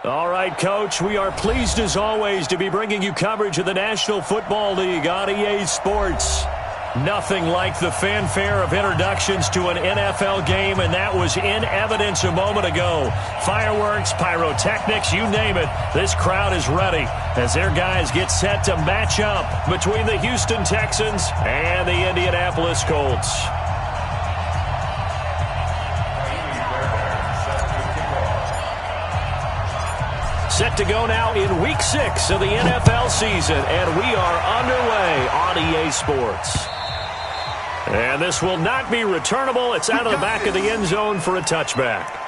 All right, Coach, we are pleased as always to be bringing you coverage of the National Football League on EA Sports. Nothing like the fanfare of introductions to an NFL game, and that was in evidence a moment ago. Fireworks, pyrotechnics, you name it. This crowd is ready as their guys get set to match up between the Houston Texans and the Indianapolis Colts. Set to go now in Week 6 of the NFL season, and we are underway on EA Sports. And this will not be returnable. It's out of the back of the end zone for a touchback.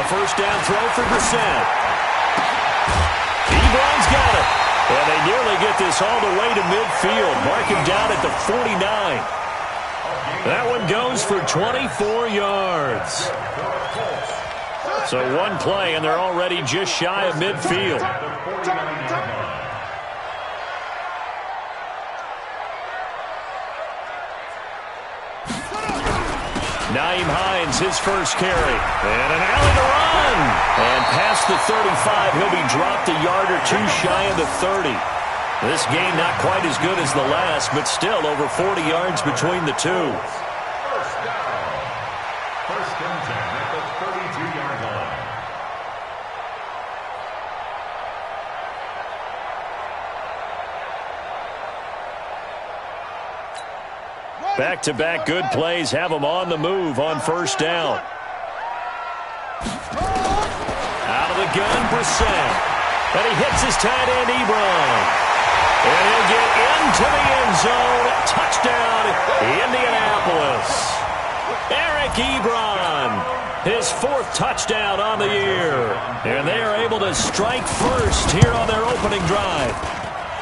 First down throw for Brissett. Ebron's got it. And they nearly get this all the way to midfield. Mark him down at the 49. That one goes for 24 yards. So one play, and they're already just shy of midfield. Nyheim Hines, his first carry. And an alley to run. And past the 35, he'll be dropped a yard or two shy of the 30. This game not quite as good as the last, but still over 40 yards between the two. First down. First and 10 at the 32-yard line. Back-to-back good plays have them on the move on first down. Out of the gun, Brissett. And he hits his tight end, Ebron. And he'll get into the end zone. Touchdown, Indianapolis. Eric Ebron, his fourth touchdown on the year. And they are able to strike first here on their opening drive.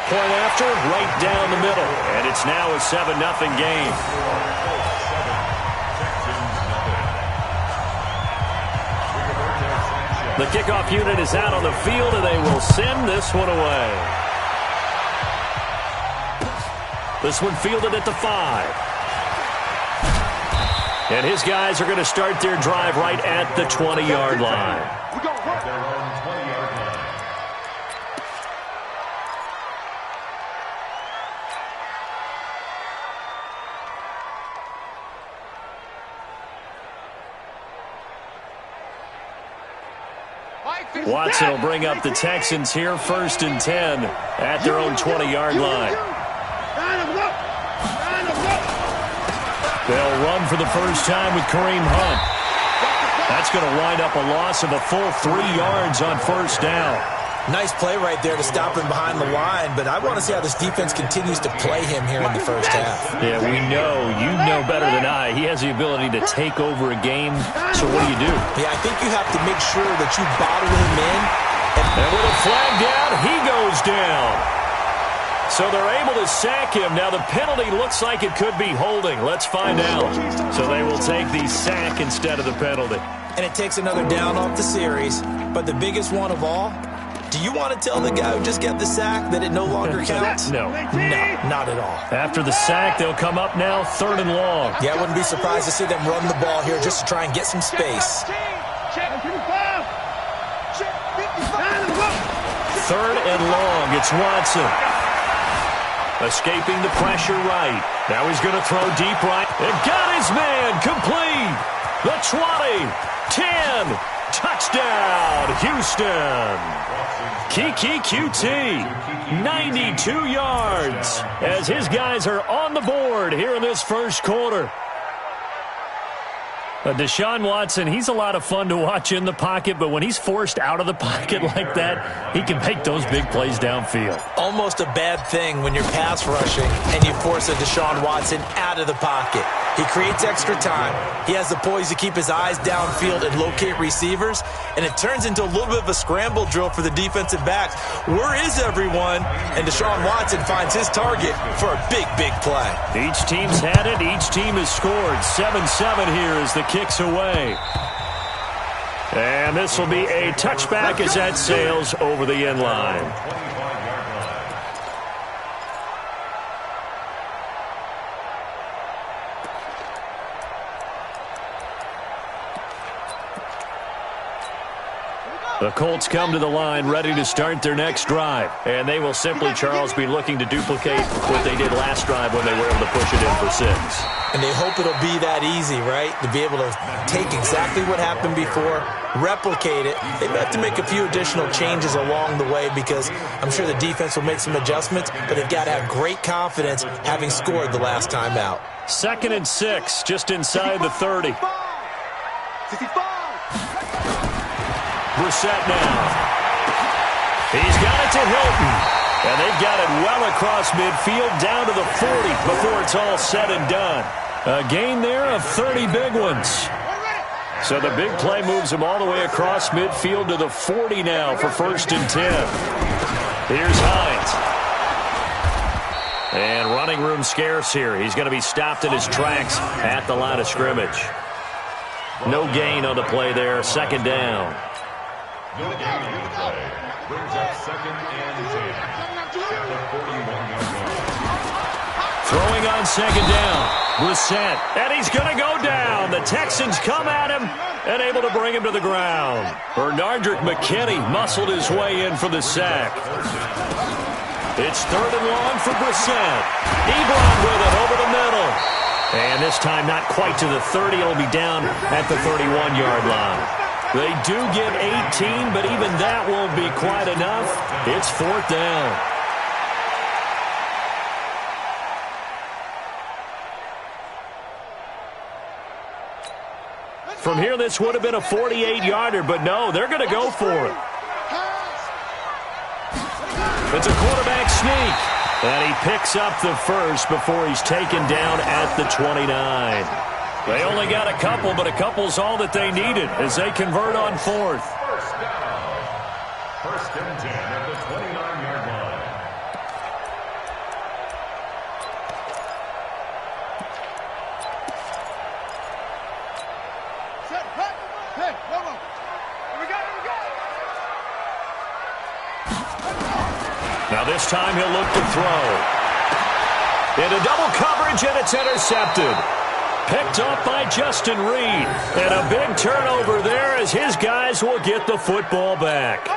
Point after, right down the middle. And it's now a 7-0 game. The kickoff unit is out on the field, and they will send this one away. This one fielded at the 5. And his guys are going to start their drive right at the 20-yard line. Watson will bring up the Texans here first and 10 at their own 20-yard line. They'll run for the first time with Kareem Hunt. That's going to wind up a loss of a full 3 yards on first down. Nice play right there to stop him behind the line, but I want to see how this defense continues to play him here in the first half. Yeah, we know. You know better than I. He has the ability to take over a game, so what do? Yeah, I think you have to make sure that you bottle him in. And with a flag down, he goes down. So they're able to sack him. Now the penalty looks like it could be holding. Let's find out. So they will take the sack instead of the penalty. And it takes another down off the series. But the biggest one of all, do you want to tell the guy who just got the sack that it no longer counts? No. No, not at all. After the sack, they'll come up now 3rd and long. Yeah, I wouldn't be surprised to see them run the ball here just to try and get some space. 3rd and long. It's Watson. Escaping the pressure right. Now he's going to throw deep right. And got his man. Complete. The 20. 10. Touchdown, Houston. Kiki QT, 92 yards as his guys are on the board here in this first quarter. Deshaun Watson, he's a lot of fun to watch in the pocket, but when he's forced out of the pocket like that, he can make those big plays downfield. Almost a bad thing when you're pass rushing and you force a Deshaun Watson out of the pocket. He creates extra time. He has the poise to keep his eyes downfield and locate receivers, and it turns into a little bit of a scramble drill for the defensive backs. Where is everyone? And Deshaun Watson finds his target for a big, big play. Each team's had it. Each team has scored. 7-7 here as the kick's away. And this will be a touchback as that sails over the end line. The Colts come to the line ready to start their next drive. And they will simply, Charles, be looking to duplicate what they did last drive when they were able to push it in for 6. And they hope it'll be that easy, right? To be able to take exactly what happened before, replicate it. They may have to make a few additional changes along the way because I'm sure the defense will make some adjustments, but they've got to have great confidence having scored the last time out. 2nd and 6, just inside the 30. Brissett now. He's got it to Hilton. And they've got it well across midfield down to the 40 before it's all said and done. A gain there of 30 big ones. So the big play moves him all the way across midfield to the 40 now for 1st and 10. Here's Hines. And running room scarce here. He's going to be stopped in his tracks at the line of scrimmage. No gain on the play there. 2nd down. No gain on the play. Brings up 2nd and 10. At the 41-yard line. Throwing on 2nd down. Brissett. And he's going to go down. The Texans come at him and able to bring him to the ground. Bernardrick McKinney muscled his way in for the sack. It's 3rd and long for Brissett. Ebron with it over the middle. And this time not quite to the 30. It'll be down at the 31-yard line. They do get 18, but even that won't be quite enough. It's 4th down. From here, this would have been a 48-yarder, but no, they're going to go for it. It's a quarterback sneak. And he picks up the first before he's taken down at the 29. They only got a couple, but a couple's all that they needed as they convert on 4th. 1st down. 1st and 10 at the 29-yard line. Hey, come on. Here we go. Now this time he'll look to throw. Into double coverage, and it's intercepted. Picked up by Justin Reed. And a big turnover there as his guys will get the football back.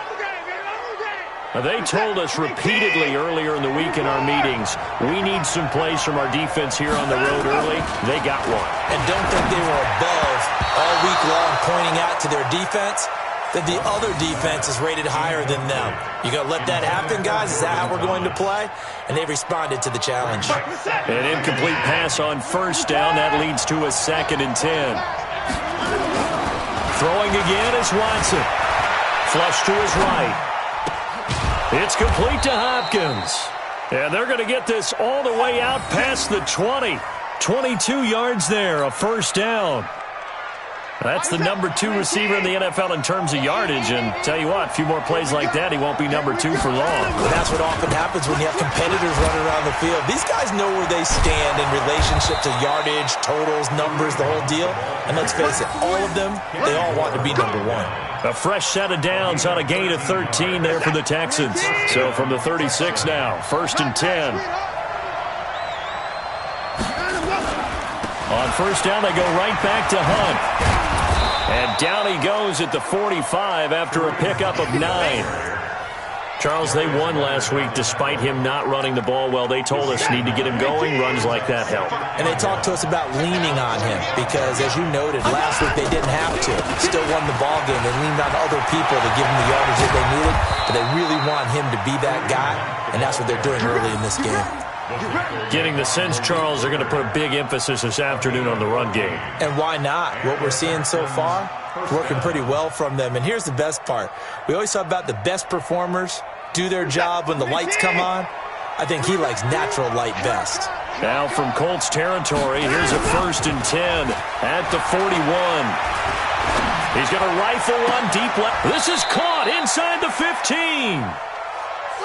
They told us repeatedly earlier in the week in our meetings, we need some plays from our defense here on the road early. They got one. And don't think they were above all week long pointing out to their defense that the other defense is rated higher than them. You going to let that happen, guys? Is that how we're going to play? And they responded to the challenge. An incomplete pass on 1st down. That leads to a 2nd and 10. Throwing again is Watson. Flush to his right. It's complete to Hopkins. And they're going to get this all the way out past the 20. 22 yards there, a 1st down. That's the number 2 receiver in the NFL in terms of yardage. And tell you what, a few more plays like that, he won't be number 2 for long. And that's what often happens when you have competitors running around the field. These guys know where they stand in relationship to yardage, totals, numbers, the whole deal. And let's face it, all of them, they all want to be number 1. A fresh set of downs on a gain of 13 there for the Texans. So from the 36 now, 1st and 10. On 1st down, they go right back to Hunt. And down he goes at the 45 after a pickup of 9. Charles, they won last week despite him not running the ball well. They told us need to get him going. Runs like that help. And they talked to us about leaning on him because, as you noted, last week they didn't have to. Still won the ball game. They leaned on other people to give him the yardage that they needed, but they really want him to be that guy, and that's what they're doing early in this game. Getting the sense, Charles, they're going to put a big emphasis this afternoon on the run game. And why not? What we're seeing so far, working pretty well from them. And here's the best part. We always talk about the best performers do their job when the lights come on. I think he likes natural light best. Now from Colts territory, here's a 1st and 10 at the 41. He's going to rifle one deep left. This is caught inside the 15.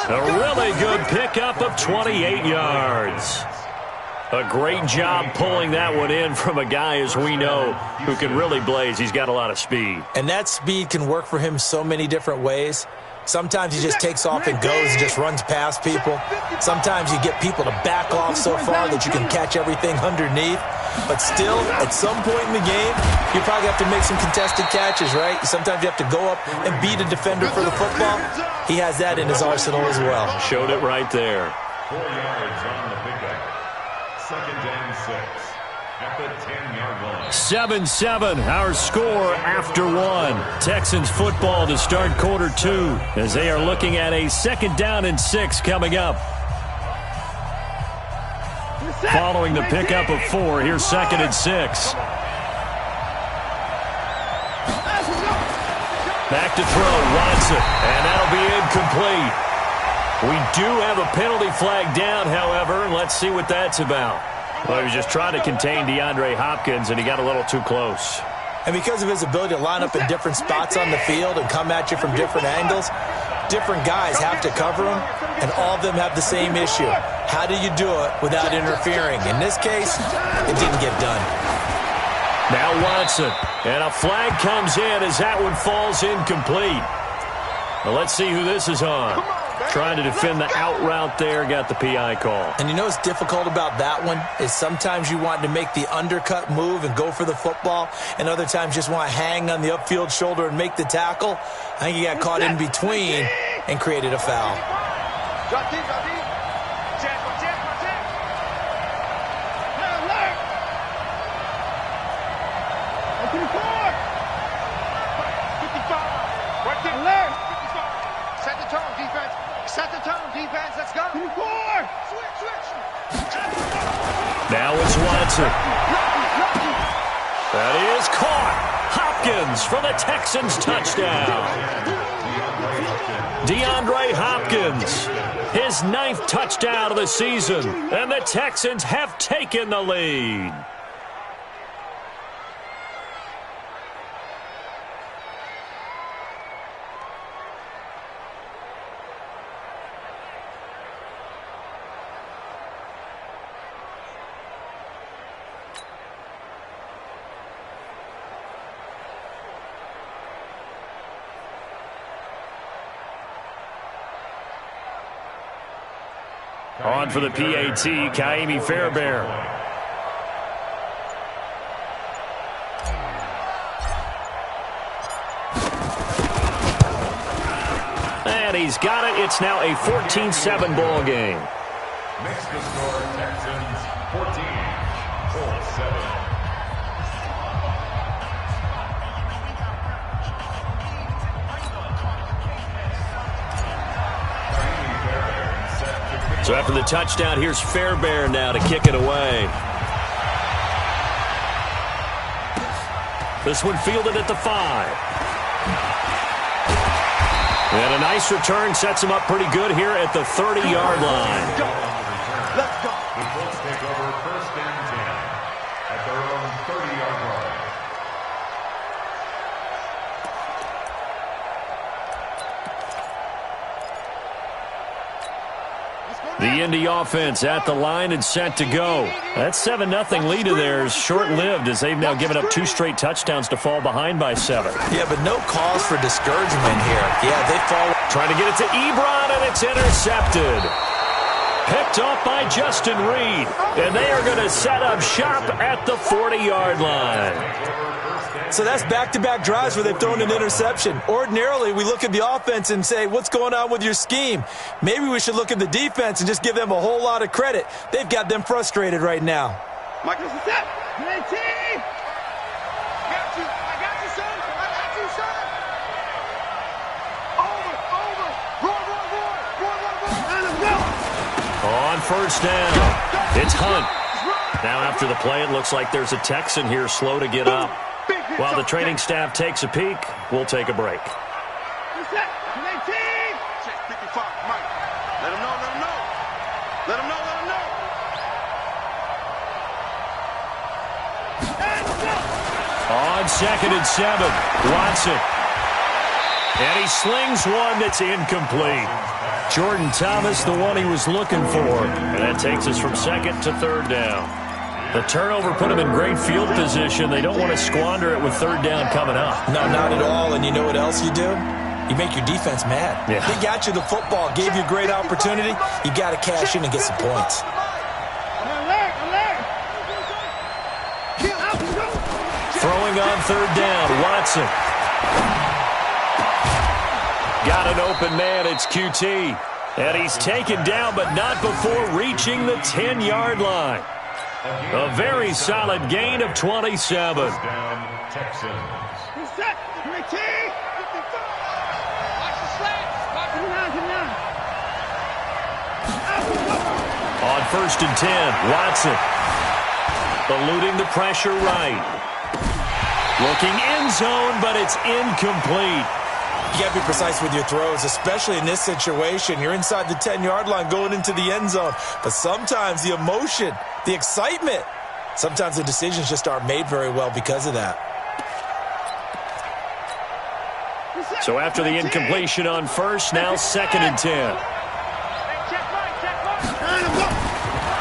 A really good pickup of 28 yards. A great job pulling that one in from a guy, as we know, who can really blaze. He's got a lot of speed. And that speed can work for him so many different ways. Sometimes he just takes off and goes and just runs past people. Sometimes you get people to back off so far that you can catch everything underneath. But still, at some point in the game, you probably have to make some contested catches, right? Sometimes you have to go up and beat a defender for the football. He has that in his arsenal as well. Showed it right there. 4 yards on the pickup. 2nd and 6 at the 10-yard line. 7-7, our score after 1. Texans football to start quarter 2 as they are looking at a 2nd down and 6 coming up. Following the pickup of 4, here's 2nd and 6. Back to throw, Watson, and that'll be incomplete. We do have a penalty flag down, however, and let's see what that's about. Well, he was just trying to contain DeAndre Hopkins, and he got a little too close. And because of his ability to line up in different spots on the field and come at you from different angles, different guys have to cover him, and all of them have the same issue. How do you do it without interfering? In this case, it didn't get done. Now Watson, and a flag comes in as that one falls incomplete. Well, let's see who this is on. Trying to defend the out route there, got the PI call. And you know what's difficult about that one is sometimes you want to make the undercut move and go for the football, and other times just want to hang on the upfield shoulder and make the tackle. I think he got caught in between and created a foul. Now it's Watson. That is caught. Hopkins for the Texans touchdown. DeAndre Hopkins, his 9th touchdown of the season, and the Texans have taken the lead. On for the PAT, Kaimi Fairbairn. And he's got it. It's now a 14-7 ball game. Makes the score Texans 14, Colts 7. So after the touchdown, here's Fairbairn now to kick it away. This one fielded at the 5. And a nice return sets him up pretty good here at the 30-yard line. Let's go. The Colts take over 1st and 10 at their own 30-yard line. The Indy offense at the line and set to go. That 7-0 lead of theirs short-lived as they've now given up 2 straight touchdowns to fall behind by 7. Yeah, but no cause for discouragement here. Yeah, they fall. Trying to get it to Ebron, and it's intercepted. Picked off by Justin Reed, and they are going to set up shop at the 40-yard line. So that's back-to-back drives where they've thrown an interception. Ordinarily, we look at the offense and say, what's going on with your scheme? Maybe we should look at the defense and just give them a whole lot of credit. They've got them frustrated right now. Michael, set. JT! Got you. I got you, son. I got you, son. Over. Roar. And let's go. On 1st down, it's Hunt. Now after the play, it looks like there's a Texan here slow to get up. While the training staff takes a peek, we'll take a break. Check 55, Mike. Let him know. On 2nd and 7, Watson. And he slings one that's incomplete. Jordan Thomas, the one he was looking for. And that takes us from 2nd to 3rd down. The turnover put him in great field position. They don't want to squander it with 3rd down coming up. No, not at all. And you know what else you do? You make your defense mad. Yeah. They got you the football, gave you a great opportunity. You got to cash in and get some points. Throwing on 3rd down, Watson. Got an open man, it's QT. And he's taken down, but not before reaching the 10-yard line. A very solid gain of 27. Texans. On 1st and 10, Watson. Eluding the pressure right. Looking end zone, but it's incomplete. You got to be precise with your throws, especially in this situation. You're inside the 10-yard line going into the end zone. But sometimes the emotion, the excitement, sometimes the decisions just aren't made very well because of that. So after the incompletion on 1st, now 2nd and 10.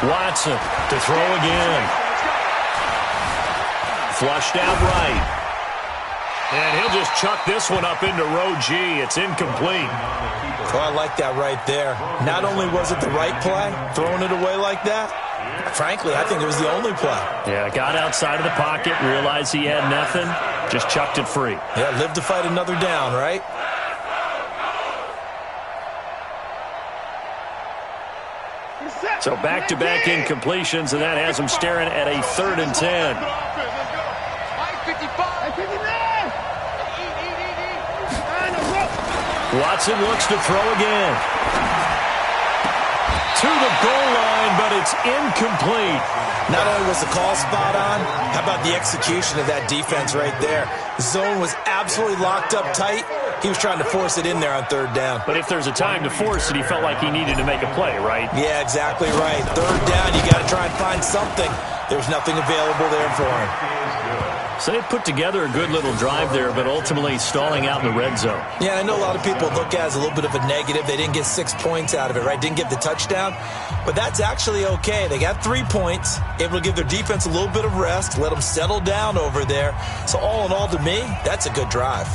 Watson to throw again. Flushed out right. And he'll just chuck this one up into row G. It's incomplete. Oh, I like that right there. Not only was it the right play, throwing it away like that, frankly, I think it was the only play. Yeah, got outside of the pocket, realized he had nothing, just chucked it free. Yeah, live to fight another down, right? So back-to-back incompletions, and that has him staring at a 3rd and 10. Watson looks to throw again. To the goal line, but it's incomplete. Not only was the call spot on, how about the execution of that defense right there? The zone was absolutely locked up tight. He was trying to force it in there on 3rd down. But if there's a time to force it, he felt like he needed to make a play, right? Yeah, exactly right. 3rd down, you got to try and find something. There's nothing available there for him. So they put together a good little drive there, but ultimately stalling out in the red zone. Yeah, I know a lot of people look at it as a little bit of a negative. They didn't get 6 points out of it, right? Didn't get the touchdown. But that's actually okay. They got 3 points, able to give their defense a little bit of rest, let them settle down over there. So all in all, to me, that's a good drive.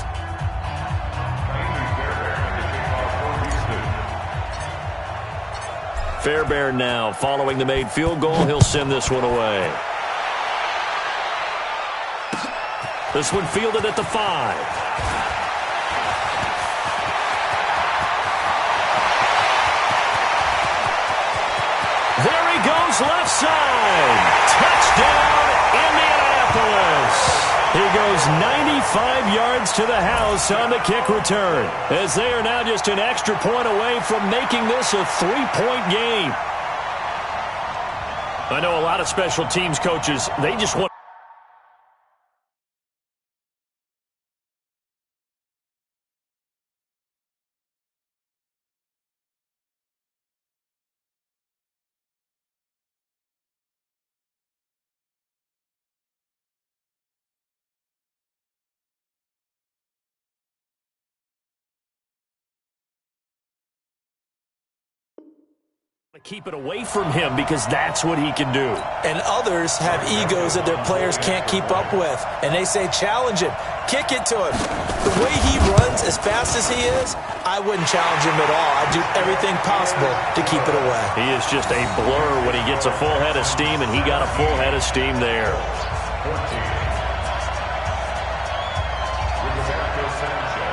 Fairbairn now following the made field goal. He'll send this one away. This one fielded at the 5. There he goes, left side. Touchdown, Indianapolis. He goes 95 yards to the house on the kick return, as they are now just an extra point away from making this a 3-point game. I know a lot of special teams coaches, they just want to keep it away from him because that's what he can do. And others have egos that their players can't keep up with. And they say, challenge him, kick it to him. The way he runs as fast as he is, I wouldn't challenge him at all. I'd do everything possible to keep it away. He is just a blur when he gets a full head of steam, and he got a full head of steam there.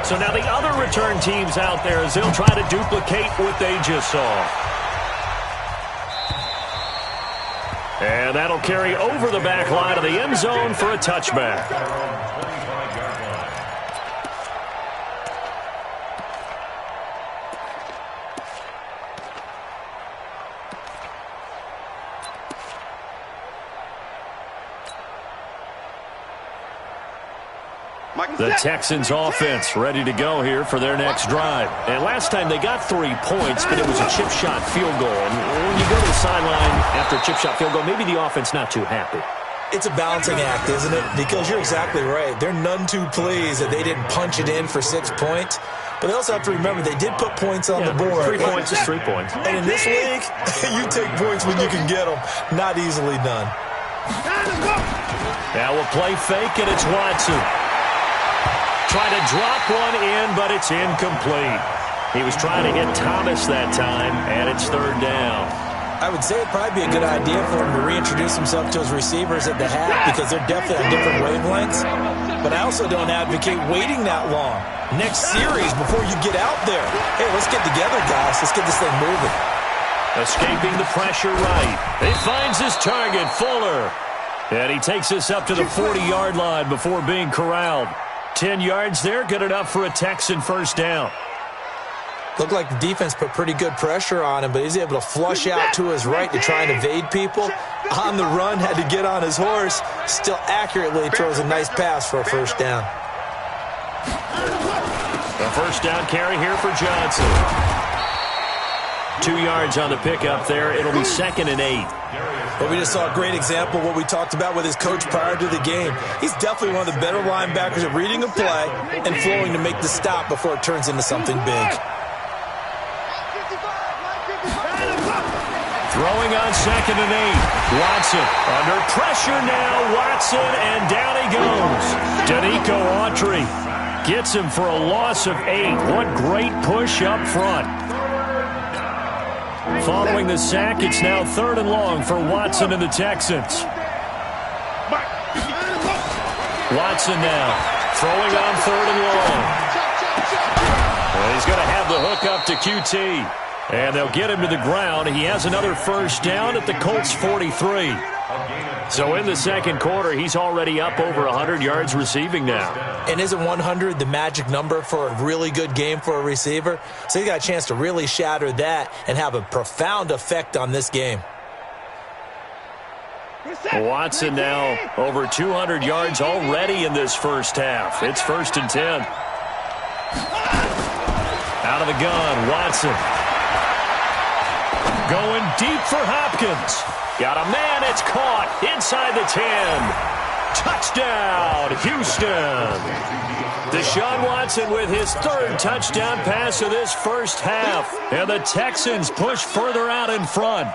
So now the other return teams out there as they'll try to duplicate what they just saw. And that'll carry over the back line of the end zone for a touchback. The Texans offense ready to go here for their next drive. And last time they got 3 points, but it was a chip shot field goal. And when you go to the sideline after a chip shot field goal, maybe the offense not too happy. It's a balancing act, isn't it? Because you're exactly right. They're none too pleased that they didn't punch it in for 6 points. But they also have to remember they did put points on the board. 3 points is 3 points. And in this league, you take points when you can get them. Not easily done. Now we'll play fake, and it's Watson. Trying to drop one in, but it's incomplete. He was trying to hit Thomas that time, and it's 3rd down. I would say it'd probably be a good idea for him to reintroduce himself to his receivers at the half because they're definitely on different wavelengths. But I also don't advocate waiting that long. Next series before you get out there. Hey, let's get together, guys. Let's get this thing moving. Escaping the pressure right. He finds his target, Fuller. And he takes us up to the 40-yard line before being corralled. 10 yards there, good enough for a Texan first down. Looked like the defense put pretty good pressure on him, but he's able to flush out to his right to try and evade people. On the run, had to get on his horse. Still accurately throws a nice pass for a first down. A first down carry here for Johnson. 2 yards on the pickup there. It'll be 2nd and 8. But we just saw a great example of what we talked about with his coach prior to the game. He's definitely one of the better linebackers at reading a play and flowing to make the stop before it turns into something big. Throwing on 2nd and 8. Watson under pressure now. Watson, and down he goes. Danico Autry gets him for a loss of 8. What great push up front. Following the sack, it's now 3rd and long for Watson and the Texans. Watson now throwing on 3rd and long. Well, he's going to have the hook up to QT. And they'll get him to the ground. He has another first down at the Colts 43. So in the second quarter, he's already up over 100 yards receiving now. And isn't 100 the magic number for a really good game for a receiver? So he got a chance to really shatter that and have a profound effect on this game. Watson now over 200 yards already in this first half. It's 1st and 10. Out of the gun, Watson. Going deep for Hopkins. Got a man, it's caught inside the 10. Touchdown, Houston. Deshaun Watson with his 3rd touchdown pass of this first half. And the Texans push further out in front.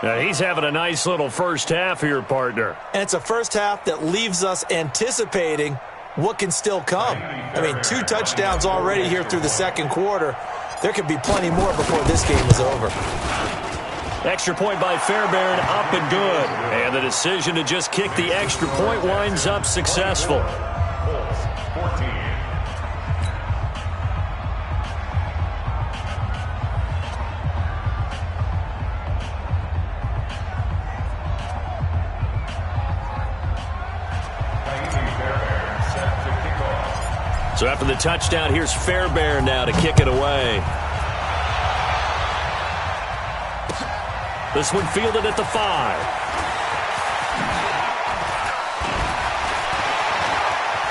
Now, he's having a nice little first half here, partner. And it's a first half that leaves us anticipating what can still come. I mean, 2 touchdowns already here through the second quarter. There could be plenty more before this game is over. Extra point by Fairbairn, up and good. And the decision to just kick the extra point winds up successful. So after the touchdown, here's Fairbairn now to kick it away. This one fielded at the 5.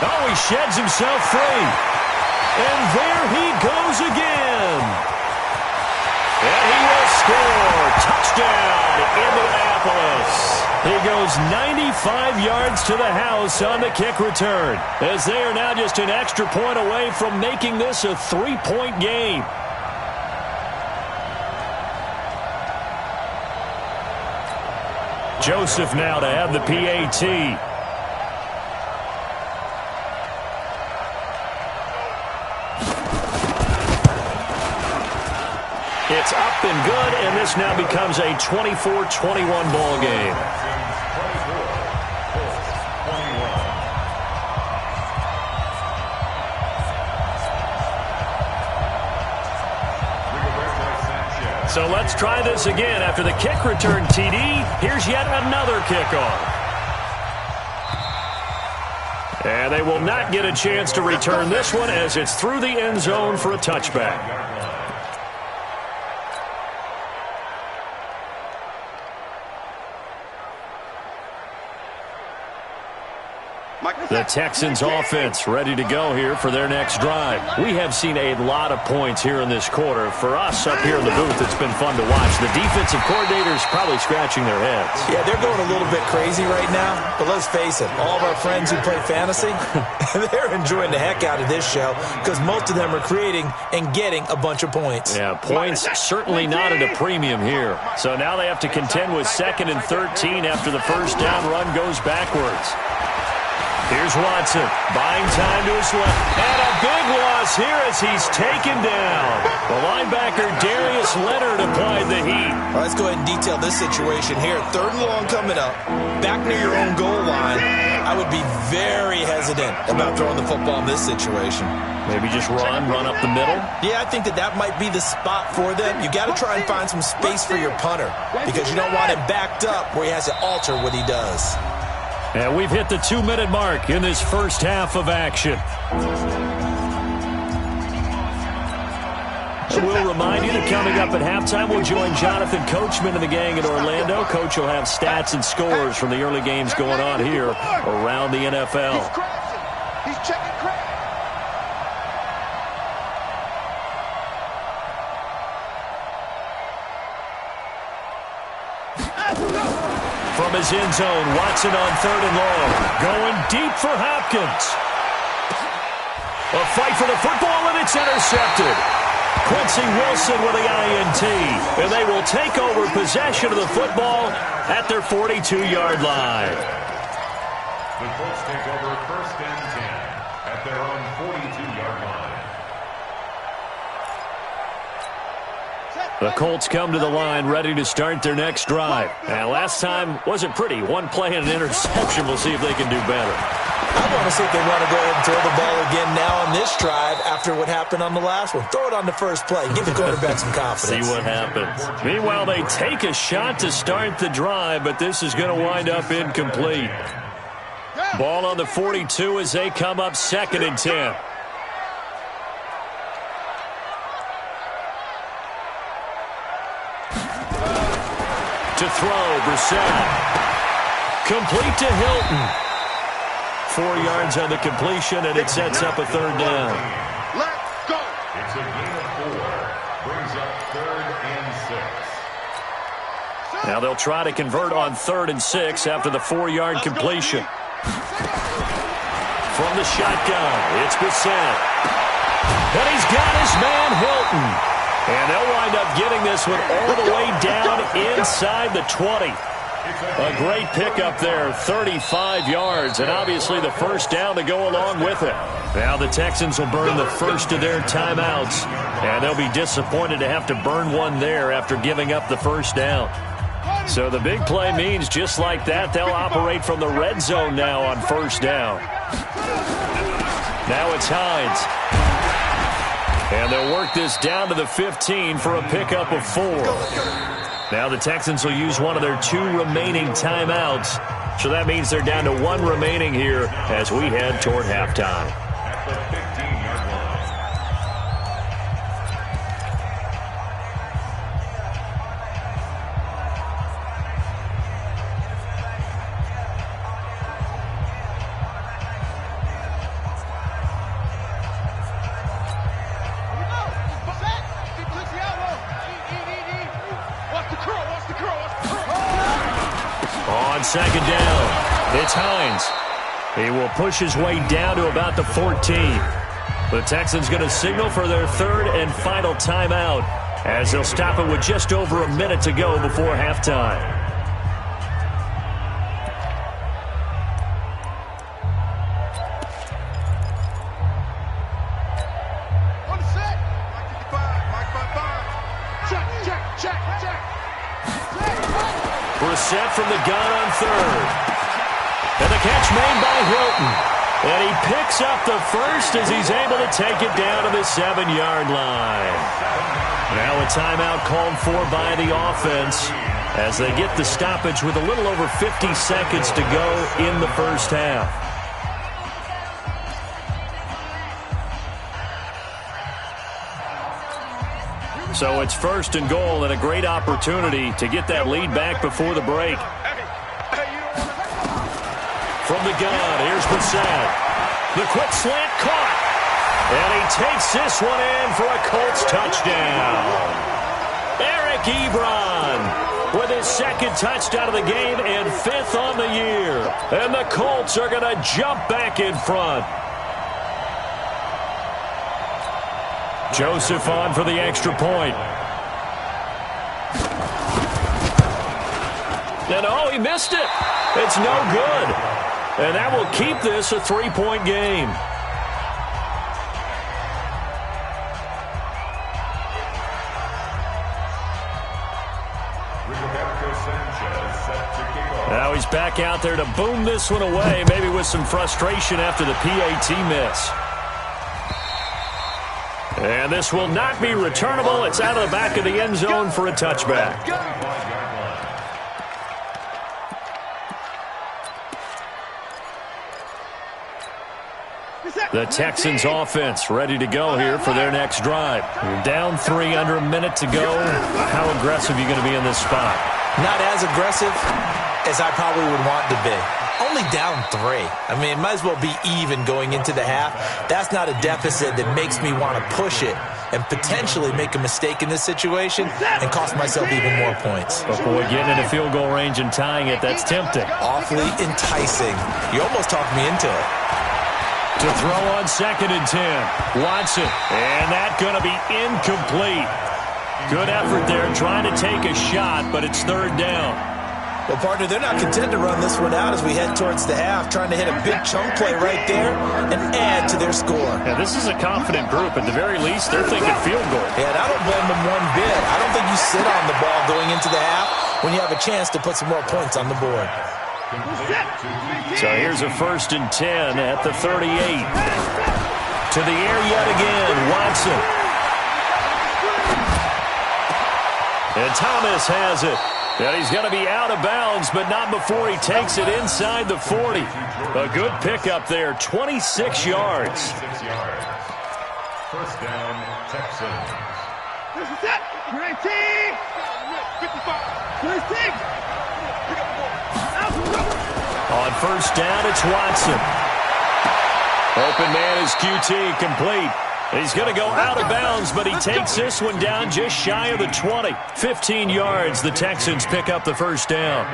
Oh, he sheds himself free. And there he goes again. And he will score. Touchdown, Indianapolis. He goes 95 yards to the house on the kick return, as they are now just an extra point away from making this a 3-point game. Joseph now to have the PAT. It's up and good, and this now becomes a 24-21 ball game. So let's try this again. After the kick return TD, here's yet another kickoff. And they will not get a chance to return this one as it's through the end zone for a touchback. The Texans offense ready to go here for their next drive. We have seen a lot of points here in this quarter. For us up here in the booth, it's been fun to watch. The defensive coordinators probably scratching their heads. Yeah, they're going a little bit crazy right now, but let's face it, all of our friends who play fantasy, they're enjoying the heck out of this show because most of them are creating and getting a bunch of points. Yeah, points certainly not at a premium here. So now they have to contend with 2nd and 13 after the first down run goes backwards. Here's Watson, buying time to his left. And a big loss here as he's taken down. The linebacker, Darius Leonard, applied the heat. All right, let's go ahead and detail this situation here. 3rd and long coming up, back near your own goal line. I would be very hesitant about throwing the football in this situation. Maybe just run up the middle? Yeah, I think that might be the spot for them. You got to try and find some space for your punter because you don't want him backed up where he has to alter what he does. And we've hit the 2-minute mark in this first half of action. We'll remind you that coming up at halftime, we'll join Jonathan Coachman and the gang in Orlando. Coach will have stats and scores from the early games going on here around the NFL. He's checking crack. From his end zone, Watson on 3rd and long. Going deep for Hopkins. A fight for the football, and it's intercepted. Quincy Wilson with the INT. And they will take over possession of the football at their 42-yard line. The Colts take over 1st and 10 at their own 42-yard line. The Colts come to the line ready to start their next drive. And last time wasn't pretty. One play and an interception. We'll see if they can do better. I want to see if they want to go ahead and throw the ball again now on this drive after what happened on the last one. Throw it on the first play. Give the quarterback some confidence. See what happens. Meanwhile, they take a shot to start the drive, but this is going to wind up incomplete. Ball on the 42 as they come up 2nd and 10. To throw, Brissett. Complete to Hilton. 4 yards on the completion, and it sets up a 3rd down. Let's go. It's a gain of 4. Brings up 3rd and 6. Now they'll try to convert on 3rd and 6 after the 4-yard completion. From the shotgun, it's Brissett. And he's got his man Hilton. And they'll wind up getting this one all the way down inside the 20. A great pickup there, 35 yards, and obviously the first down to go along with it. Now the Texans will burn the first of their timeouts, and they'll be disappointed to have to burn one there after giving up the first down. So the big play means just like that, they'll operate from the red zone now on first down. Now it's Hines. And they'll work this down to the 15 for a pickup of 4. Now the Texans will use one of their 2 remaining timeouts. So that means they're down to 1 remaining here as we head toward halftime. At the 15-yard line. On 2nd down, it's Hines. He will push his way down to about the 14. The Texans going to signal for their 3rd and final timeout as they'll stop it with just over a minute to go before halftime. Brissett from the gun on 3rd. And the catch made by Hilton. And he picks up the first as he's able to take it down to the 7-yard line. Now a timeout called for by the offense as they get the stoppage with a little over 50 seconds to go in the first half. So it's 1st and goal and a great opportunity to get that lead back before the break. From the gun, here's Brissett. The quick slant caught. And he takes this one in for a Colts touchdown. Eric Ebron with his second touchdown of the game and 5th on the year. And the Colts are going to jump back in front. Joseph on for the extra point. And oh, he missed it. It's no good. And that will keep this a 3-point game. Now he's back out there to boom this one away, maybe with some frustration after the PAT miss. And this will not be returnable. It's out of the back of the end zone for a touchback. The Texans offense ready to go here for their next drive. You're down 3, under a minute to go. How aggressive are you going to be in this spot? Not as aggressive as I probably would want to be. Only down 3. I mean, it might as well be even going into the half. That's not a deficit that makes me want to push it and potentially make a mistake in this situation and cost myself even more points. But boy, getting into field goal range and tying it, that's tempting. Awfully enticing. You almost talked me into it. To throw on 2nd and 10. Watson. And that going to be incomplete. Good effort there trying to take a shot, but it's 3rd down. Well, partner, they're not content to run this one out as we head towards the half, trying to hit a big chunk play right there and add to their score. Yeah, this is a confident group. At the very least, they're thinking field goal. Yeah, and I don't blame them one bit. I don't think you sit on the ball going into the half when you have a chance to put some more points on the board. So here's a 1st and 10 at the 38. To the air yet again, Watson. And Thomas has it. And he's going to be out of bounds, but not before he takes it inside the 40. A good pickup there, 26 yards. 1st down, Texans. This is it. 19. 55. 26. On 1st down, it's Watson. Open man is QT, complete. He's going to go out of bounds, but he takes this one down just shy of the 20. 15 yards, the Texans pick up the 1st down.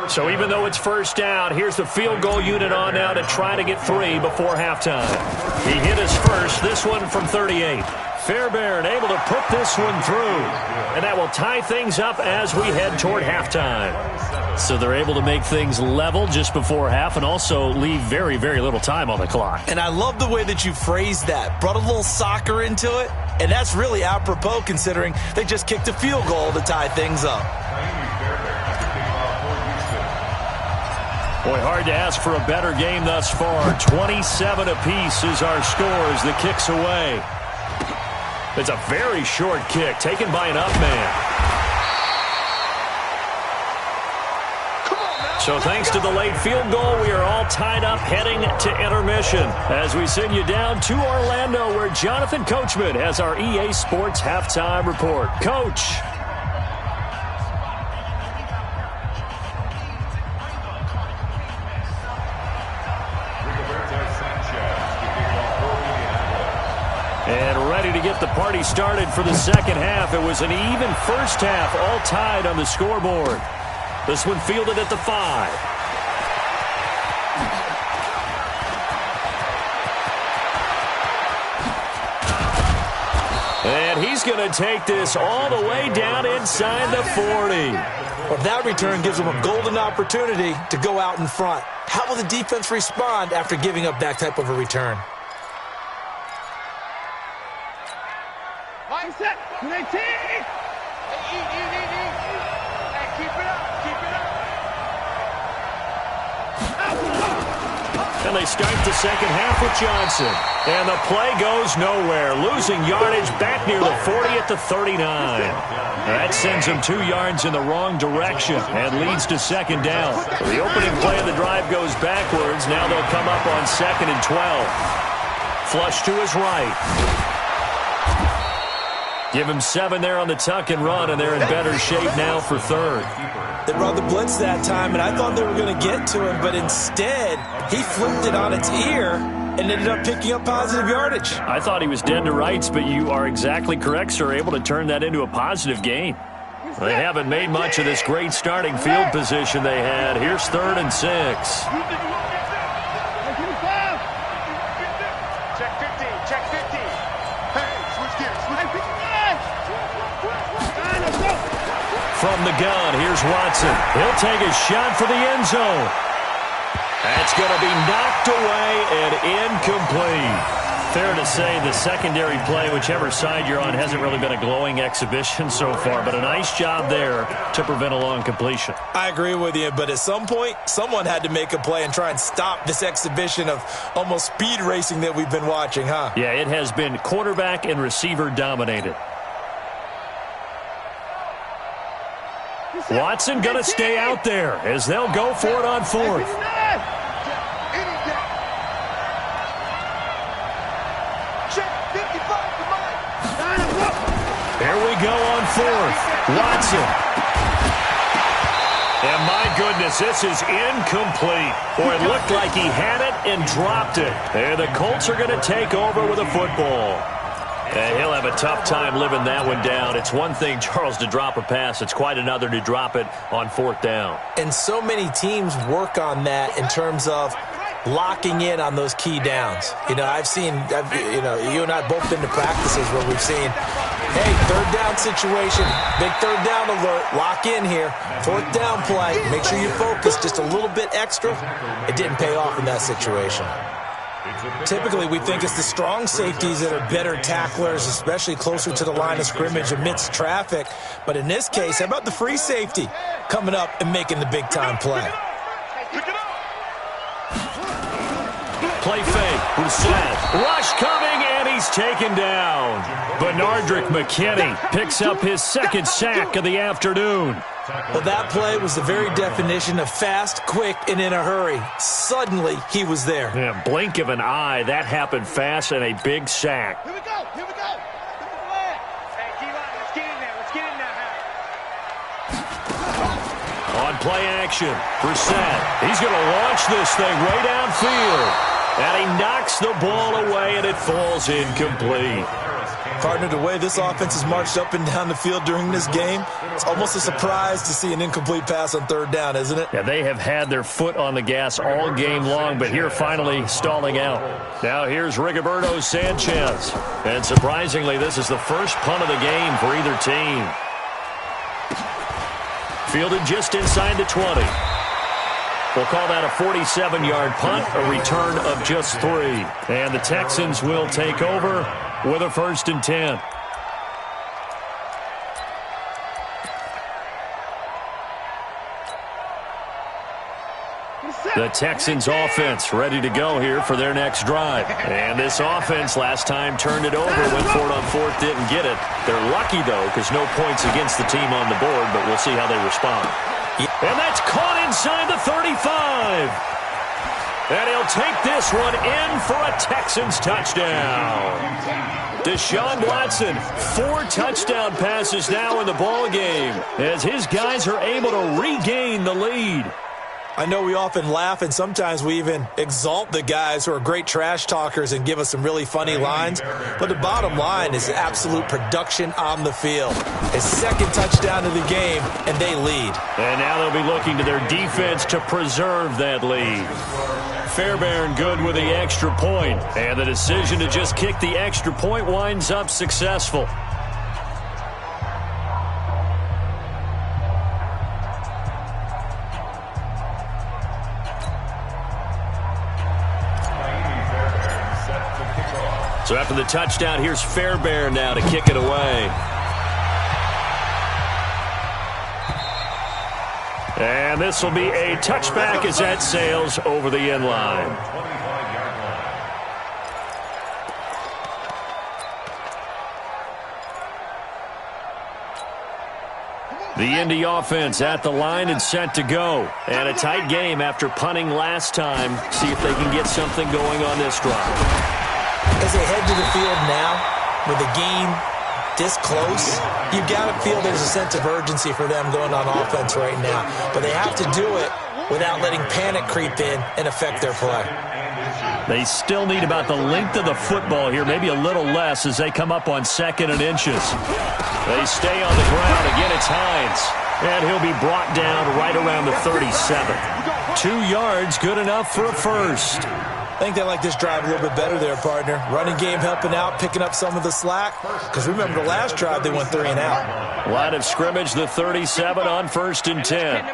So even though it's 1st down, here's the field goal unit on now to try to get 3 before halftime. He hit his first, this one from 38. Fairbairn able to put this one through. And that will tie things up as we head toward halftime. So they're able to make things level just before half and also leave very, very little time on the clock. And I love the way that you phrased that. Brought a little soccer into it. And that's really apropos considering they just kicked a field goal to tie things up. Boy, hard to ask for a better game thus far. 27 apiece is our score as the kick's away. It's a very short kick taken by an up man. So thanks to the late field goal, we are all tied up heading to intermission as we send you down to Orlando where Jonathan Coachman has our EA Sports Halftime Report. Coach. And ready to get the party started for the 2nd half. It was an even 1st half, all tied on the scoreboard. This one fielded at the 5. And he's going to take this all the way down inside the 40. Well, that return gives them a golden opportunity to go out in front. How will the defense respond after giving up that type of a return? Set. 19. Hey, eat. Hey, keep it up. And they start the 2nd half with Johnson. And the play goes nowhere. Losing yardage back near the 40 at the 39. That sends them 2 yards in the wrong direction and leads to 2nd down. The opening play of the drive goes backwards. Now they'll come up on 2nd and 12. Flush to his right. Give him 7 there on the tuck and run, and they're in better shape now for third. They brought the blitz that time, and I thought they were going to get to him, but instead, he flipped it on its ear and ended up picking up positive yardage. I thought he was dead to rights, but you are exactly correct, sir, able to turn that into a positive gain. They haven't made much of this great starting field position they had. Here's 3rd and 6. Check 15, check 15. Hey, switch gears, switch gears. From the gun, here's Watson. He'll take a shot for the end zone. That's going to be knocked away and incomplete. Fair to say the secondary play, whichever side you're on, hasn't really been a glowing exhibition so far, but a nice job there to prevent a long completion. I agree with you, but at some point, someone had to make a play and try and stop this exhibition of almost speed racing that we've been watching, huh? Yeah, it has been quarterback and receiver dominated. Watson going to stay out there as they'll go for it on 4th. Here we go on 4th. Watson. And my goodness, this is incomplete. Boy, it looked like he had it and dropped it. And the Colts are going to take over with a football. And he'll have a tough time living that one down. It's one thing, Charles, to drop a pass. It's quite another to drop it on 4th down. And so many teams work on that in terms of locking in on those key downs. You know, you and I both been to practices where we've seen, hey, 3rd down situation, big 3rd down alert, lock in here, 4th down play, make sure you focus just a little bit extra. It didn't pay off in that situation. Typically, we think it's the strong safeties that are better tacklers, especially closer to the line of scrimmage amidst traffic. But in this case, how about the free safety coming up and making the big-time play? Play fake. Brissett. Rush coming, and he's taken down. Benardrick McKinney picks up his 2nd sack of the afternoon. Well, that play was the very definition of fast, quick, and in a hurry. Suddenly, he was there. Yeah, blink of an eye. That happened fast and a big sack. Here we go, here we go. Hey, D-line, let's get in there, let's get in there. On play action, Brissett. He's going to launch this thing way downfield. And he knocks the ball away, and it falls incomplete. Partner, the way this offense has marched up and down the field during this game, it's almost a surprise to see an incomplete pass on 3rd down, isn't it? Yeah, they have had their foot on the gas all game long, but here finally stalling out. Now here's Rigoberto Sanchez. And surprisingly, this is the first punt of the game for either team. Fielded just inside the 20. We'll call that a 47-yard punt, a return of just 3. And the Texans will take over with a 1st and 10. The Texans offense ready to go here for their next drive. And this offense last time turned it over, went for it on 4th, didn't get it. They're lucky, though, because no points against the team on the board, but we'll see how they respond. And that's caught inside the 35. And he'll take this one in for a Texans touchdown. Deshaun Watson, 4 touchdown passes now in the ball game as his guys are able to regain the lead. I know we often laugh, and sometimes we even exalt the guys who are great trash talkers and give us some really funny lines. But the bottom line is absolute production on the field. His 2nd touchdown of the game, and they lead. And now they'll be looking to their defense to preserve that lead. Fairbairn good with the extra point, and the decision to just kick the extra point winds up successful. So after the touchdown, here's Fairbairn now to kick it away. And this will be a touchback as that sails over the end line. The Indy offense at the line and set to go. And a tight game after punting last time. See if they can get something going on this drive. As they head to the field now with a game this close, you got to feel there's a sense of urgency for them going on offense right now. But they have to do it without letting panic creep in and affect their play. They still need about the length of the football here, maybe a little less as they come up on 2nd and inches. They stay on the ground. Again, it's Hines. And he'll be brought down right around the 37. 2 yards, good enough for a first. I think they like this drive a little bit better there, partner. Running game helping out, picking up some of the slack. Because remember, the last drive, they went 3 and out. Line of scrimmage, the 37 on 1st and 10.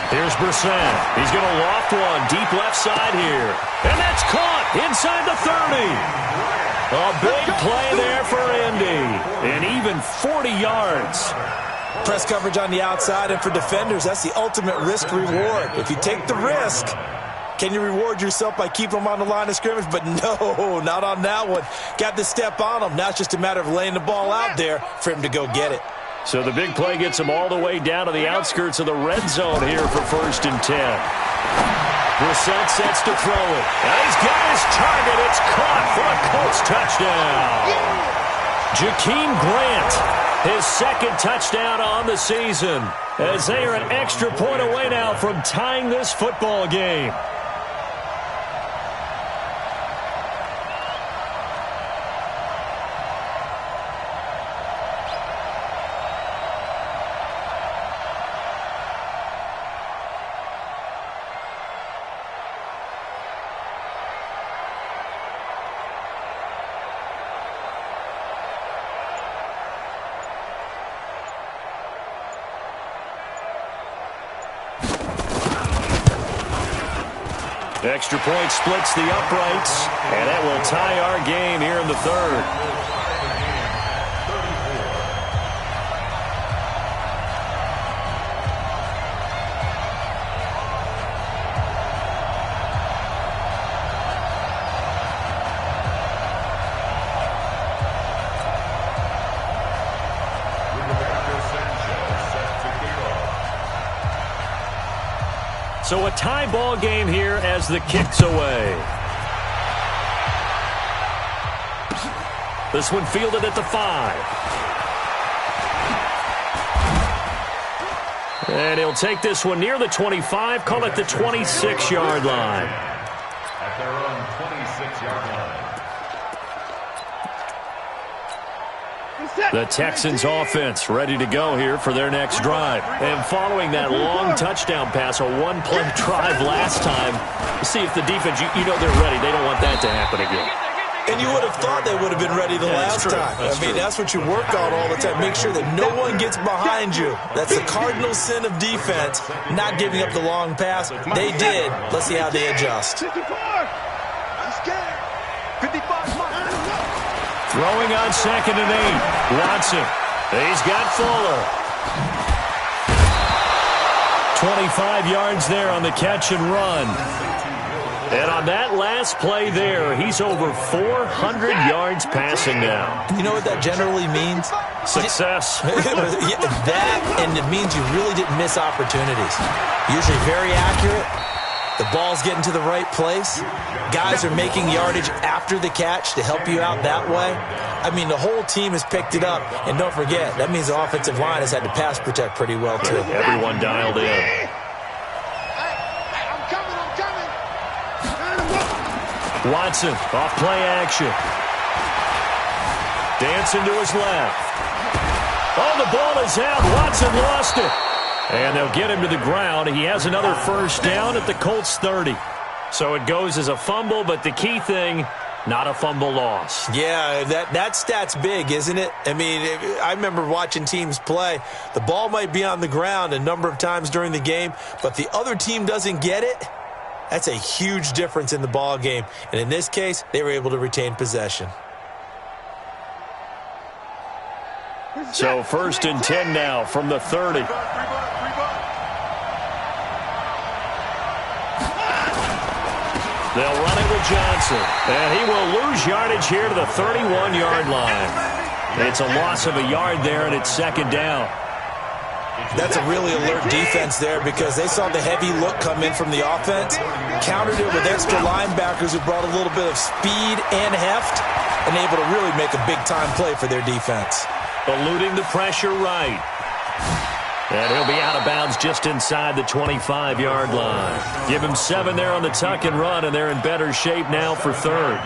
Here's Brissett. He's going to loft one deep left side here. And that's caught inside the 30. A big play there for Indy. And even 40 yards. Press coverage on the outside, and for defenders, that's the ultimate risk-reward. If you take the risk, can you reward yourself by keeping them on the line of scrimmage? But no, not on that one. Got to step on them. Now it's just a matter of laying the ball out there for him to go get it. So the big play gets him all the way down to the outskirts of the red zone here for 1st and 10. Brissett sets to throw it. And he's got his target. It's caught for a Colts touchdown. Jakeem Grant, his 2nd touchdown on the season, as they are an extra point away now from tying this football game. Extra point splits the uprights, and that will tie our game here in the 3rd. So a tie ball game here as the kick's away. This one fielded at the 5. And he'll take this one near the 25, call it the 26-yard line. At their own 26-yard line. The Texans offense ready to go here for their next drive. And following that long touchdown pass, a one-play drive last time, see if the defense, you know they're ready. They don't want that to happen again. And you would have thought they would have been ready the last time. That's what you work on all the time. Make sure that no one gets behind you. That's the cardinal sin of defense, not giving up the long pass. They did. Let's see how they adjust. 54. I'm scared. 55. Throwing on 2nd and 8. Watson. He's got Fuller. 25 yards there on the catch and run. And on that last play there, he's over 400 yards passing now. You know what that generally means? Success. That, and it means you really didn't miss opportunities. Usually very accurate. The ball's getting to the right place. Guys are making yardage after the catch to help you out that way. I mean, the whole team has picked it up. And don't forget, that means the offensive line has had to pass protect pretty well, too. Everyone dialed in. I'm coming. Watson, off play action. Dancing to his left. Oh, the ball is out. Watson lost it. And they'll get him to the ground. He has another first down at the Colts 30. So it goes as a fumble, but the key thing, not a fumble loss. Yeah, that stat's big, isn't it? I mean, I remember watching teams play. The ball might be on the ground a number of times during the game, but the other team doesn't get it. That's a huge difference in the ball game. And in this case, they were able to retain possession. So 1st and 10 now from the 30. They'll run it with Johnson. And he will lose yardage here to the 31-yard line. It's a loss of a yard there, and it's 2nd down. That's a really alert defense there because they saw the heavy look come in from the offense, countered it with extra linebackers who brought a little bit of speed and heft, and able to really make a big-time play for their defense. Eluding the pressure right. And he'll be out of bounds just inside the 25-yard line. Give him 7 there on the tuck and run, and they're in better shape now for third.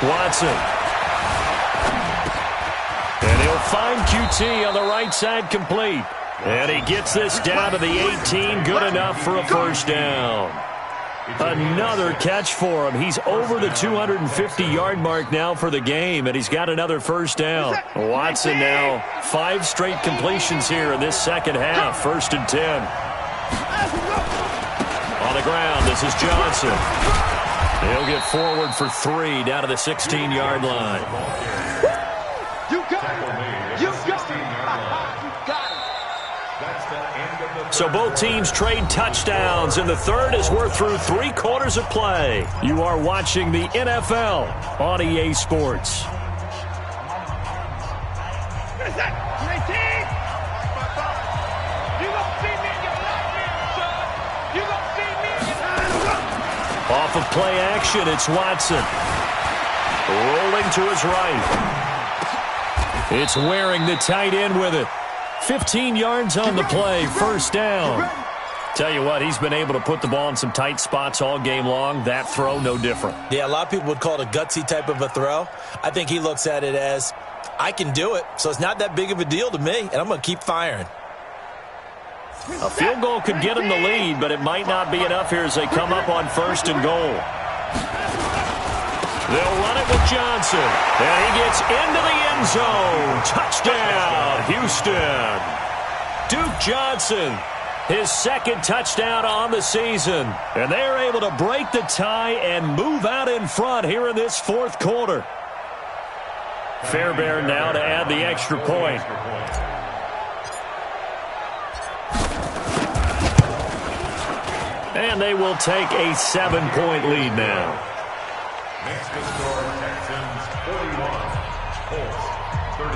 Watson. And he'll find QT on the right side complete. And he gets this down to the 18. Good enough for a first down. Another catch for him. He's over the 250-yard mark now for the game, and he's got another first down. Watson now 5 straight completions here in this second half. 1st and 10. On the ground, this is Johnson. He'll get forward for 3 down to the 16-yard line. You got it. You got it. So both teams trade touchdowns, and the third as we're through 3 quarters of play. You are watching the NFL on EA Sports. Off of play action, it's Watson. Rolling to his right. It's Waring, the tight end, with it. 15 yards on the play, first down. Tell you what, he's been able to put the ball in some tight spots all game long. That throw, no different. Yeah, a lot of people would call it a gutsy type of a throw. I think he looks at it as, I can do it, so it's not that big of a deal to me, and I'm going to keep firing. A field goal could get him the lead, but it might not be enough here as they come up on 1st and goal. They'll run it with Johnson, and he gets into the end zone. Touchdown, Houston. Duke Johnson, his 2nd touchdown on the season, and they're able to break the tie and move out in front here in this 4th quarter. Fairbairn now to add the extra point. And they will take a 7-point lead now. Next to score, Texans 41, Colts 34.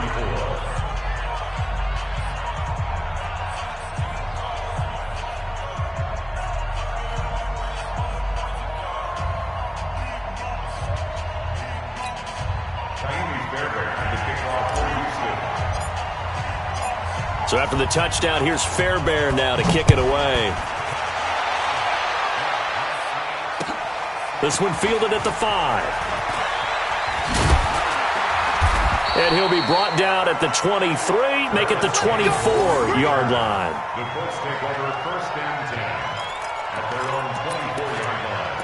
So after the touchdown, here's Fairbairn now to kick it away. This one fielded at the 5. And he'll be brought down at the 23, make it the 24-yard line. The Colts take over 1st and 10 at their own 24-yard line.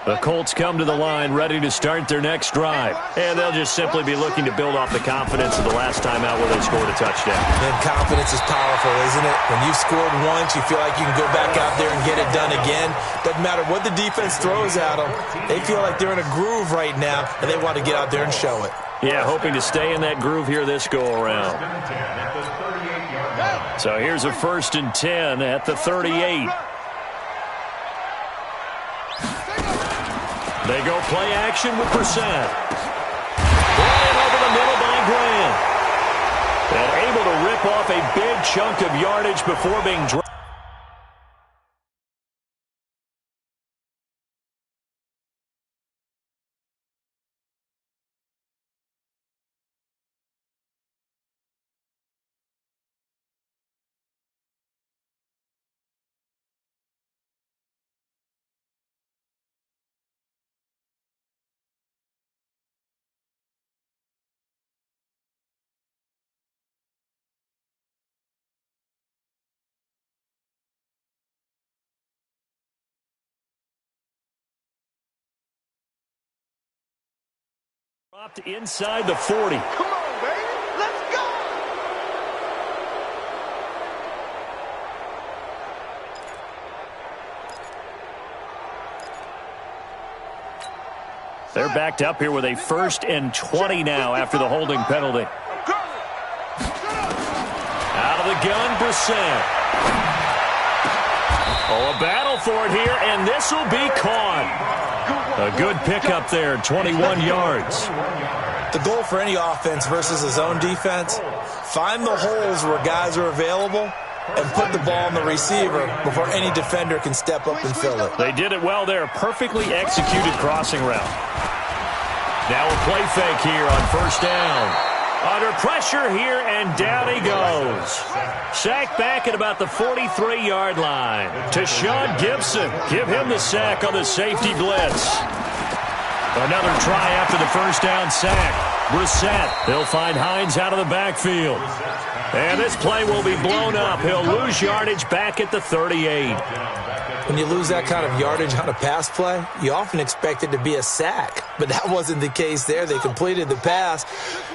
The Colts come to the line ready to start their next drive. And they'll just simply be looking to build off the confidence of the last time out where they scored a touchdown. And confidence is powerful, isn't it? When you've scored once, you feel like you can go back out there and get it done again. Doesn't matter what the defense throws at them. They feel like they're in a groove right now, and they want to get out there and show it. Yeah, hoping to stay in that groove here this go-around. So here's a 1st and 10 at the 38. They go play action with Brissett. Flying over the middle by Grant. And able to rip off a big chunk of yardage before being dropped. Dropped inside the 40. Come on, baby. Let's go. They're backed up here with a 1st and 20 now after the holding penalty. I'm coming. gun, Brissett. Oh, a battle for it here, and this will be caught. A good pickup there, 21 yards. The goal for any offense versus a zone defense, find the holes where guys are available and put the ball on the receiver before any defender can step up and fill it. They did it well there. Perfectly executed crossing route. Now a play fake here on first down. Under pressure here, and down he goes. Sacked back at about the 43-yard line. To Sean Gibson. Give him the sack on the safety blitz. Another try after the first down sack. Brissett. He'll find Hines out of the backfield. And this play will be blown up. He'll lose yardage back at the 38. When you lose that kind of yardage on a pass play, you often expect it to be a sack. But that wasn't the case there. They completed the pass.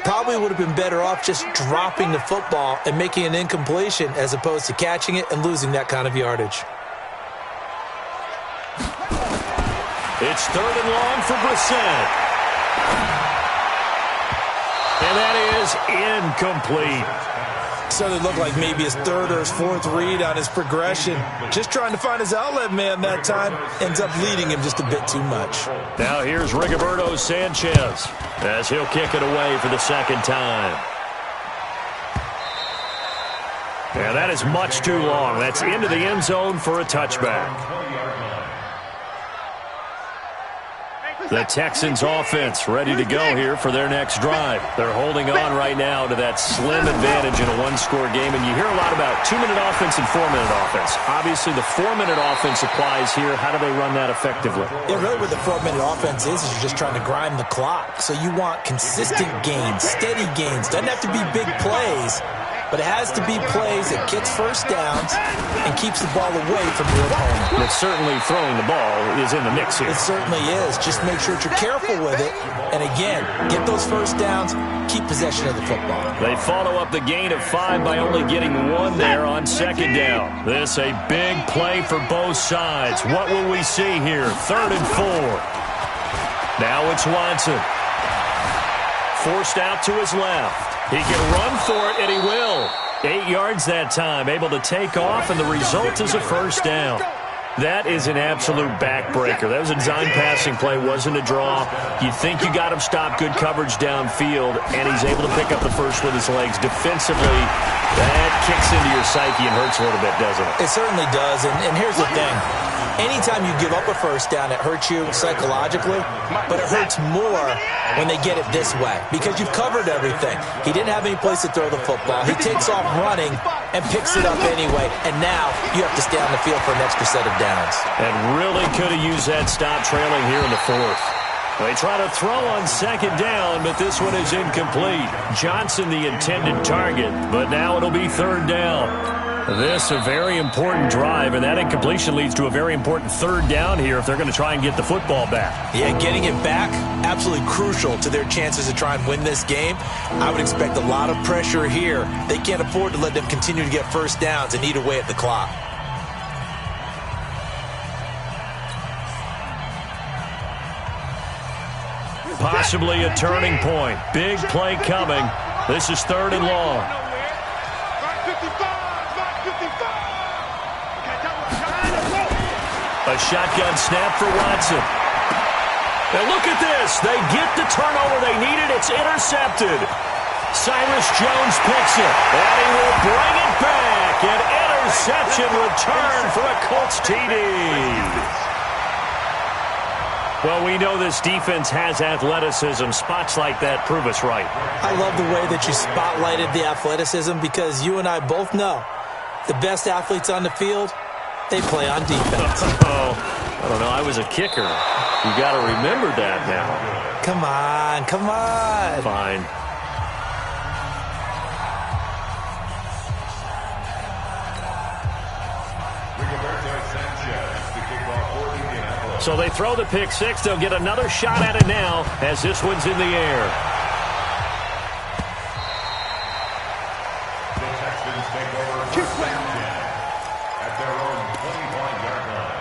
Probably would have been better off just dropping the football and making an incompletion as opposed to catching it and losing that kind of yardage. It's third and long for Brissett. And that is incomplete. So it looked like maybe his third or his fourth read on his progression. Just trying to find his outlet man that time. Ends up leading him just a bit too much. Now here's Rigoberto Sanchez as he'll kick it away for the second time. And that is much too long. That's into the end zone for a touchback. The Texans offense ready to go here for their next drive. They're holding on right now to that slim advantage in a one-score game. And you hear a lot about 2-minute offense and 4-minute offense. Obviously, the 4-minute offense applies here. How do they run that effectively? Yeah, really what the 4-minute offense is you're just trying to grind the clock. So you want consistent gains, steady gains. Doesn't have to be big plays, but it has to be plays that gets first downs and keeps the ball away from your opponent. But certainly throwing the ball is in the mix here. It certainly is. Just make sure that you're careful with it. And again, get those first downs, keep possession of the football. They follow up the gain of 5 by only getting 1 there on second down. This a big play for both sides. What will we see here? 3rd and 4. Now it's Watson. Forced out to his left. He can run for it, and he will. 8 yards that time, able to take off, and the result is a first down. That is an absolute backbreaker. That was a design passing play, wasn't a draw. You think you got him stopped, good coverage downfield, and he's able to pick up the first with his legs. Defensively, that kicks into your psyche and hurts a little bit, doesn't it? It certainly does, and here's the thing. Anytime you give up a first down, it hurts you psychologically, but it hurts more when they get it this way because you've covered everything. He didn't have any place to throw the football. He takes off running and picks it up anyway, and now you have to stay on the field for an extra set of downs. And really could have used that stop trailing here in the 4th. They try to throw on second down, but this one is incomplete. Johnson the intended target, but now it'll be 3rd down. This a very important drive, and that incompletion leads to a very important 3rd down here if they're going to try and get the football back. Yeah, getting it back, absolutely crucial to their chances to try and win this game. I would expect a lot of pressure here. They can't afford to let them continue to get first downs and eat away at the clock. Possibly a turning point. Big play coming. This is 3rd and long. A shotgun snap for Watson. And look at this. They get the turnover they needed. It's intercepted. Cyrus Jones picks it. And he will bring it back. An interception return for a Colts TD. Well, we know this defense has athleticism. Spots like that prove us right. I love the way that you spotlighted the athleticism because you and I both know the best athletes on the field, they play on defense. Oh, I don't know. I was a kicker. You got to remember that now. Come on, come on. Fine. So they throw the pick six. They'll get another shot at it now as this one's in the air. The Texans take over first and 10 at their own 25-yard line.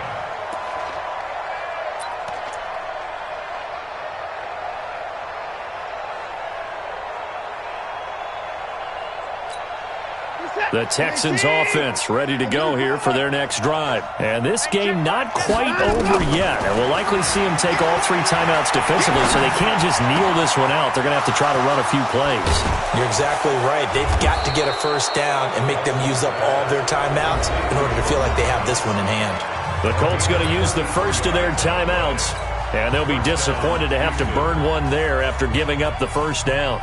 The Texans offense ready to go here for their next drive. And this game not quite over yet. And we'll likely see them take all 3 timeouts defensively, so they can't just kneel this one out. They're going to have to try to run a few plays. You're exactly right. They've got to get a first down and make them use up all their timeouts in order to feel like they have this one in hand. The Colts going to use the first of their timeouts. And they'll be disappointed to have to burn one there after giving up the first down.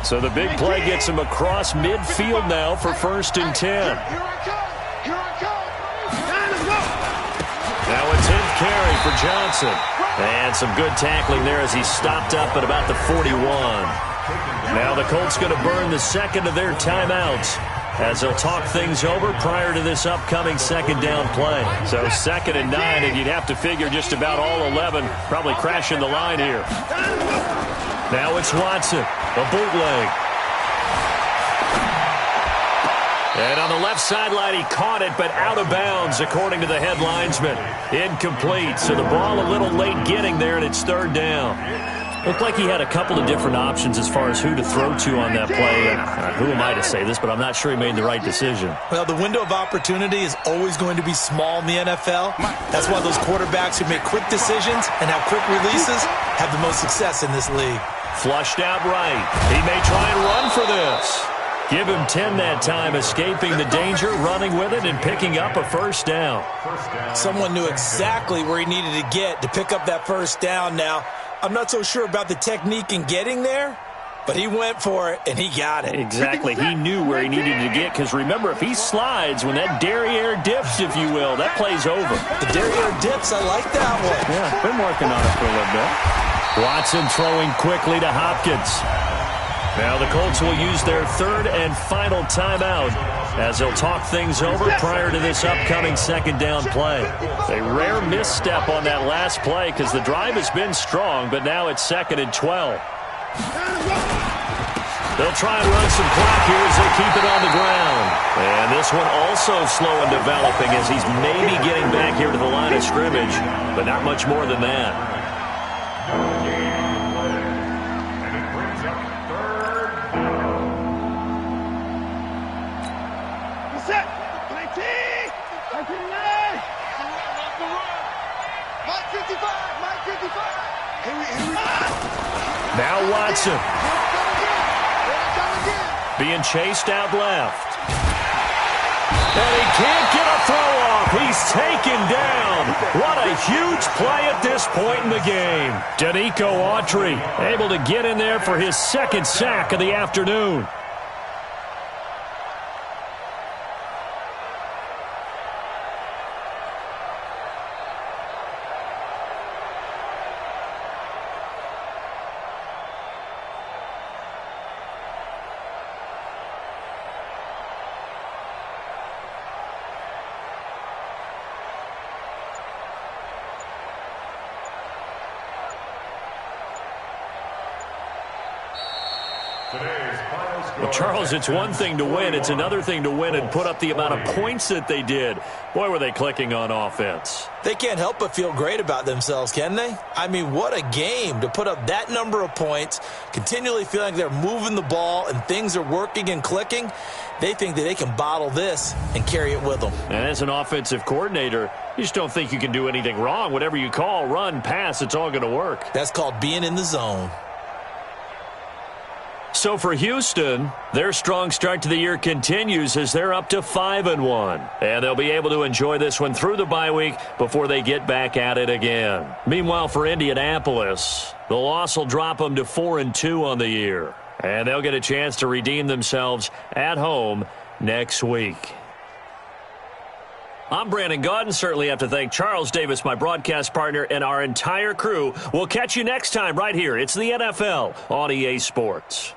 So the big play gets him across midfield now for 1st and 10. Here I come. Now a 10th carry for Johnson. And some good tackling there as he stopped up at about the 41. Now the Colts going to burn the second of their timeouts as they'll talk things over prior to this upcoming 2nd down play. So 2nd and 9, and you'd have to figure just about all 11 probably crashing the line here. Now it's Watson, a bootleg. And on the left sideline, he caught it, but out of bounds, according to the head linesman. Incomplete, so the ball a little late getting there, and it's 3rd down. Looked like he had a couple of different options as far as who to throw to on that play. And who am I to say this, but I'm not sure he made the right decision. Well, the window of opportunity is always going to be small in the NFL. That's why those quarterbacks who make quick decisions and have quick releases have the most success in this league. Flushed out right. He may try and run for this. Give him 10 that time, escaping the danger, running with it, and picking up a first down. Someone knew exactly where he needed to get to pick up that first down now. I'm not so sure about the technique in getting there, but he went for it, and he got it. Exactly. He knew where he needed to get, because remember, if he slides, when that derriere dips, if you will, that play's over. The derriere dips, I like that one. Yeah, been working on it for a little bit. Watson throwing quickly to Hopkins. Now the Colts will use their 3rd and final timeout as they'll talk things over prior to this upcoming 2nd down play. A rare misstep on that last play because the drive has been strong, but now it's 2nd and 12. They'll try and run some clock here as they keep it on the ground. And this one also slow in developing as he's maybe getting back here to the line of scrimmage, but not much more than that. Now Watson. Being chased out left. And he can't get a throw off. He's taken down. What a huge play at this point in the game. Danico Autry able to get in there for his 2nd sack of the afternoon. Well, Charles, it's one thing to win. It's another thing to win and put up the amount of points that they did. Boy, were they clicking on offense. They can't help but feel great about themselves, can they? I mean, what a game to put up that number of points, continually feeling like they're moving the ball and things are working and clicking. They think that they can bottle this and carry it with them. And as an offensive coordinator, you just don't think you can do anything wrong. Whatever you call, run, pass, it's all going to work. That's called being in the zone. So for Houston, their strong start to the year continues as they're up to 5-1. And they'll be able to enjoy this one through the bye week before they get back at it again. Meanwhile, for Indianapolis, the loss will drop them to 4-2 on the year. And they'll get a chance to redeem themselves at home next week. I'm Brandon Gaudin. Certainly have to thank Charles Davis, my broadcast partner, and our entire crew. We'll catch you next time right here. It's the NFL on EA Sports.